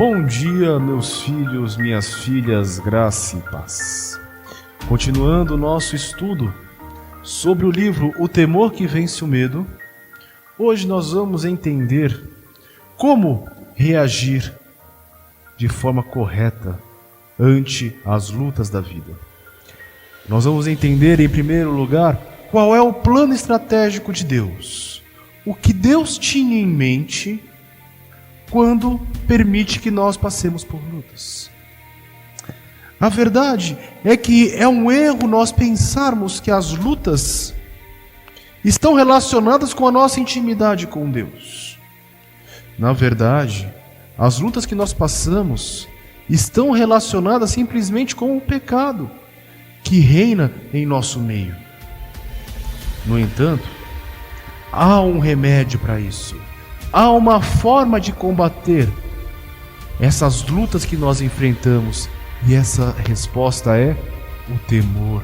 Bom dia, meus filhos, minhas filhas, graça e paz. Continuando o nosso estudo sobre o livro O Temor que Vence o Medo, hoje nós vamos entender como reagir de forma correta ante as lutas da vida. Nós vamos entender, em primeiro lugar, qual é o plano estratégico de Deus. O que Deus tinha em mente quando permite que nós passemos por lutas. A verdade é que é um erro nós pensarmos que as lutas estão relacionadas com a nossa intimidade com Deus. Na verdade, as lutas que nós passamos estão relacionadas simplesmente com o pecado que reina em nosso meio. No entanto, há um remédio para isso. Há uma forma de combater essas lutas que nós enfrentamos, e essa resposta é o temor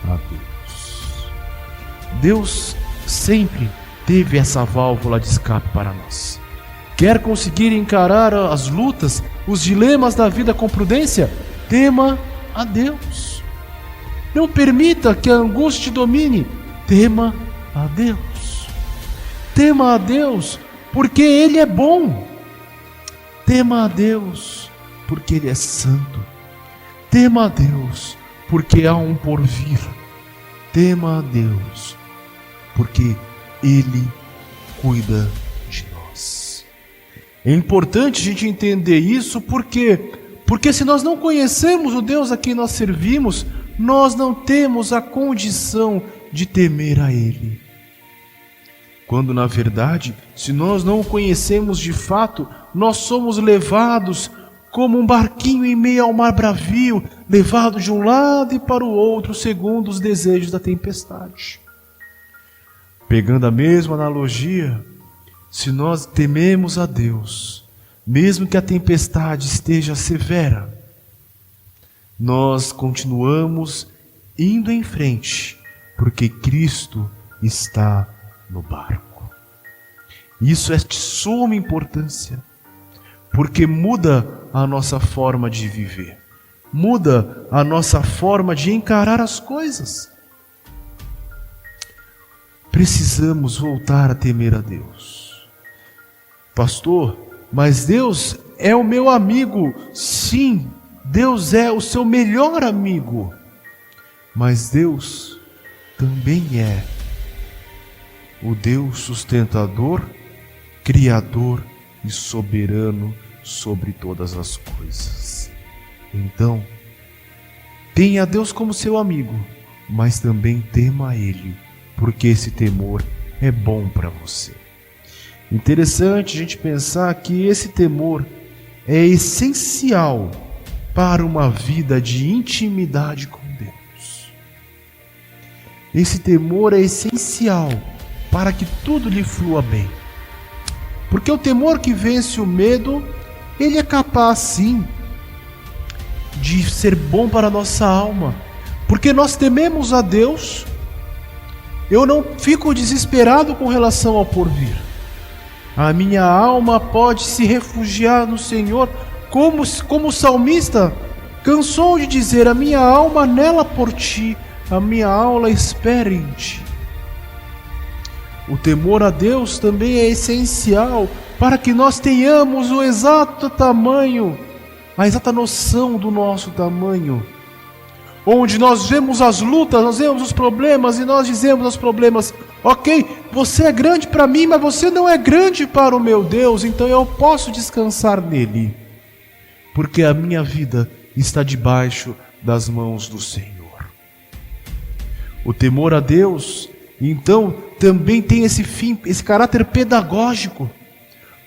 a Deus. Deus sempre teve essa válvula de escape para nós. Quer conseguir encarar as lutas, os dilemas da vida com prudência? Tema a Deus. Não permita que a angústia te domine. Tema a Deus. Tema a Deus, porque Ele é bom. Tema a Deus, porque Ele é santo. Tema a Deus, porque há um porvir. Tema a Deus, porque Ele cuida de nós. É importante a gente entender isso, porque se nós não conhecemos o Deus a quem nós servimos, nós não temos a condição de temer a Ele. Quando, na verdade, se nós não o conhecemos de fato, nós somos levados como um barquinho em meio ao mar bravio, levado de um lado e para o outro, segundo os desejos da tempestade. Pegando a mesma analogia, se nós tememos a Deus, mesmo que a tempestade esteja severa, nós continuamos indo em frente, porque Cristo está no barco. Isso é de suma importância, porque muda a nossa forma de viver, muda a nossa forma de encarar as coisas. Precisamos voltar a temer a Deus. Pastor, mas Deus é o meu amigo. Sim, Deus é o seu melhor amigo, mas Deus também é o Deus sustentador, criador e soberano sobre todas as coisas. Então, tenha Deus como seu amigo, mas também tema a Ele, porque esse temor é bom para você. Interessante a gente pensar que esse temor é essencial para uma vida de intimidade com Deus. Esse temor é essencial para que tudo lhe flua bem. Porque o temor que vence o medo, ele é capaz sim de ser bom para a nossa alma. Porque nós tememos a Deus, eu não fico desesperado com relação ao porvir. A minha alma pode se refugiar no Senhor, como o salmista cansou de dizer: a minha alma anela por ti, a minha alma espera em ti. O temor a Deus também é essencial para que nós tenhamos o exato tamanho, a exata noção do nosso tamanho. Onde nós vemos as lutas, nós vemos os problemas e nós dizemos aos problemas: ok, você é grande para mim, mas você não é grande para o meu Deus, então eu posso descansar nele, porque a minha vida está debaixo das mãos do Senhor. O temor a Deus, então, também tem esse caráter pedagógico,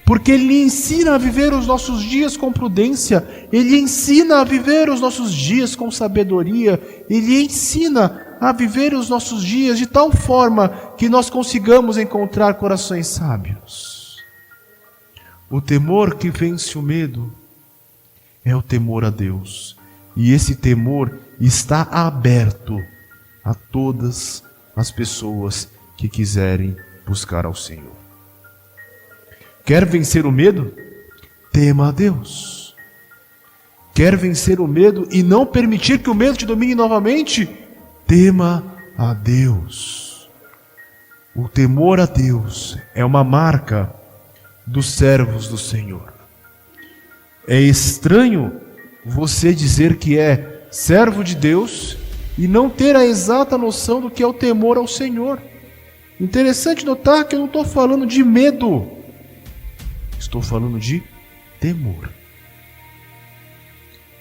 porque Ele ensina a viver os nossos dias com prudência, Ele ensina a viver os nossos dias com sabedoria, Ele ensina a viver os nossos dias de tal forma que nós consigamos encontrar corações sábios. O temor que vence o medo é o temor a Deus, e esse temor está aberto a todas as pessoas que quiserem buscar ao Senhor. Quer vencer o medo? tema a Deus. Quer vencer o medo e não permitir que o medo te domine novamente? Tema a Deus. O temor a Deus é uma marca dos servos do Senhor. É estranho você dizer que é servo de Deus e não ter a exata noção do que é o temor ao Senhor. Interessante notar que eu não estou falando de medo, estou falando de temor.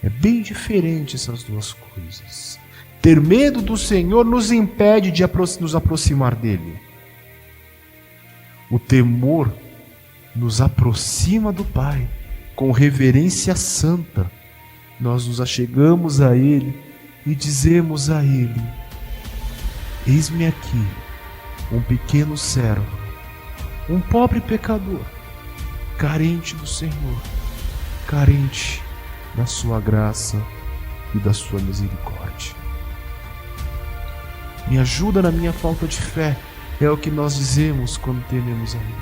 É bem diferente essas duas coisas. Ter medo do Senhor nos impede de nos aproximar dele. O temor nos aproxima do Pai. Com reverência santa, nós nos achegamos a Ele e dizemos a Ele: eis-me aqui, um pequeno servo, um pobre pecador, carente do Senhor, carente da sua graça e da sua misericórdia. Me ajuda na minha falta de fé, é o que nós dizemos quando tememos a Ele.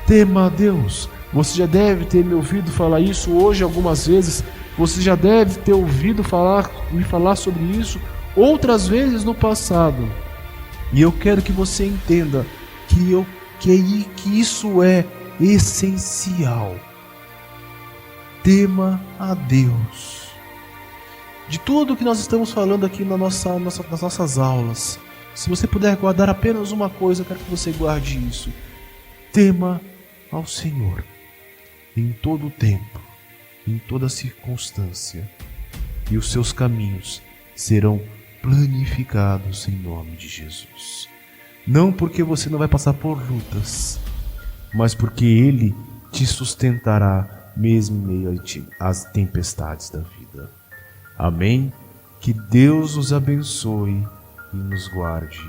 Tema a Deus. Você já deve ter me ouvido falar isso hoje algumas vezes. Você já deve ter ouvido me falar sobre isso outras vezes no passado. E eu quero que você entenda que isso é essencial. Tema a Deus. De tudo que nós estamos falando aqui nas nossas aulas, se você puder guardar apenas uma coisa, eu quero que você guarde isso. Tema ao Senhor em todo o tempo, em toda circunstância, e os seus caminhos serão planificados em nome de Jesus. Não porque você não vai passar por lutas, mas porque Ele te sustentará mesmo em meio às tempestades da vida. Amém? Que Deus nos abençoe e nos guarde.